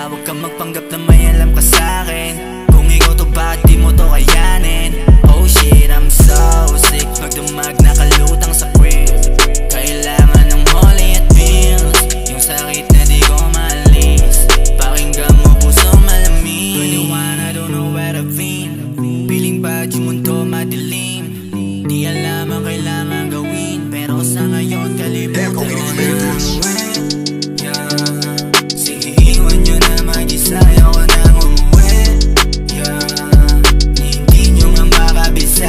Huwag kang magpanggap na may alam ka sa'kin. Kung ikaw to, bakit di mo to kayanin? Oh shit, I'm so sick. Pagdamag nakalutang sa crib, kailangan ng Molly at pills. Yung sakit na di ko maalis, pakinggan mo puso malamig. 21, I don't know where I've been. Piling bad yung mundo madilim. Di alam ang kailangan gawin, pero sa ngayon kalimutan na lang. Sige, iwan nyo na mag-isa, ayoko nang umuwi. Hindi nyo nga makabisa.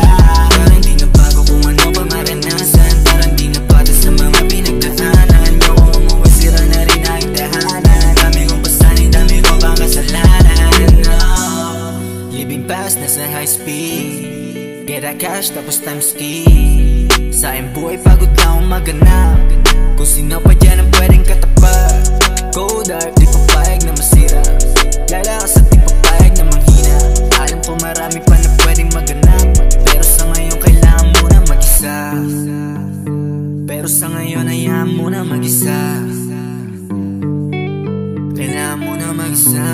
Parang di na bago kung ano pa maranasan. Parang di na pata sa mga pinagdaanan. Ayoko umuwi, sira na rin aking tahanan. Dami kong pasanin, dami ko pang kasalanan. Living fast, nasa high speed. Get a cash tapos times ski. Sa aking buhay pagod na akong maganap. Kung sino pa dyan ang pwedeng katapat. Go dark, di papayag na masira. Lalakas at di papayag na manghina. Alam ko marami pa na pwedeng maganap, pero sa ngayon kailangan mo na mag-isa. Pero sa ngayon hayaan mo na mag-isa. Kailangan mo na mag-isa.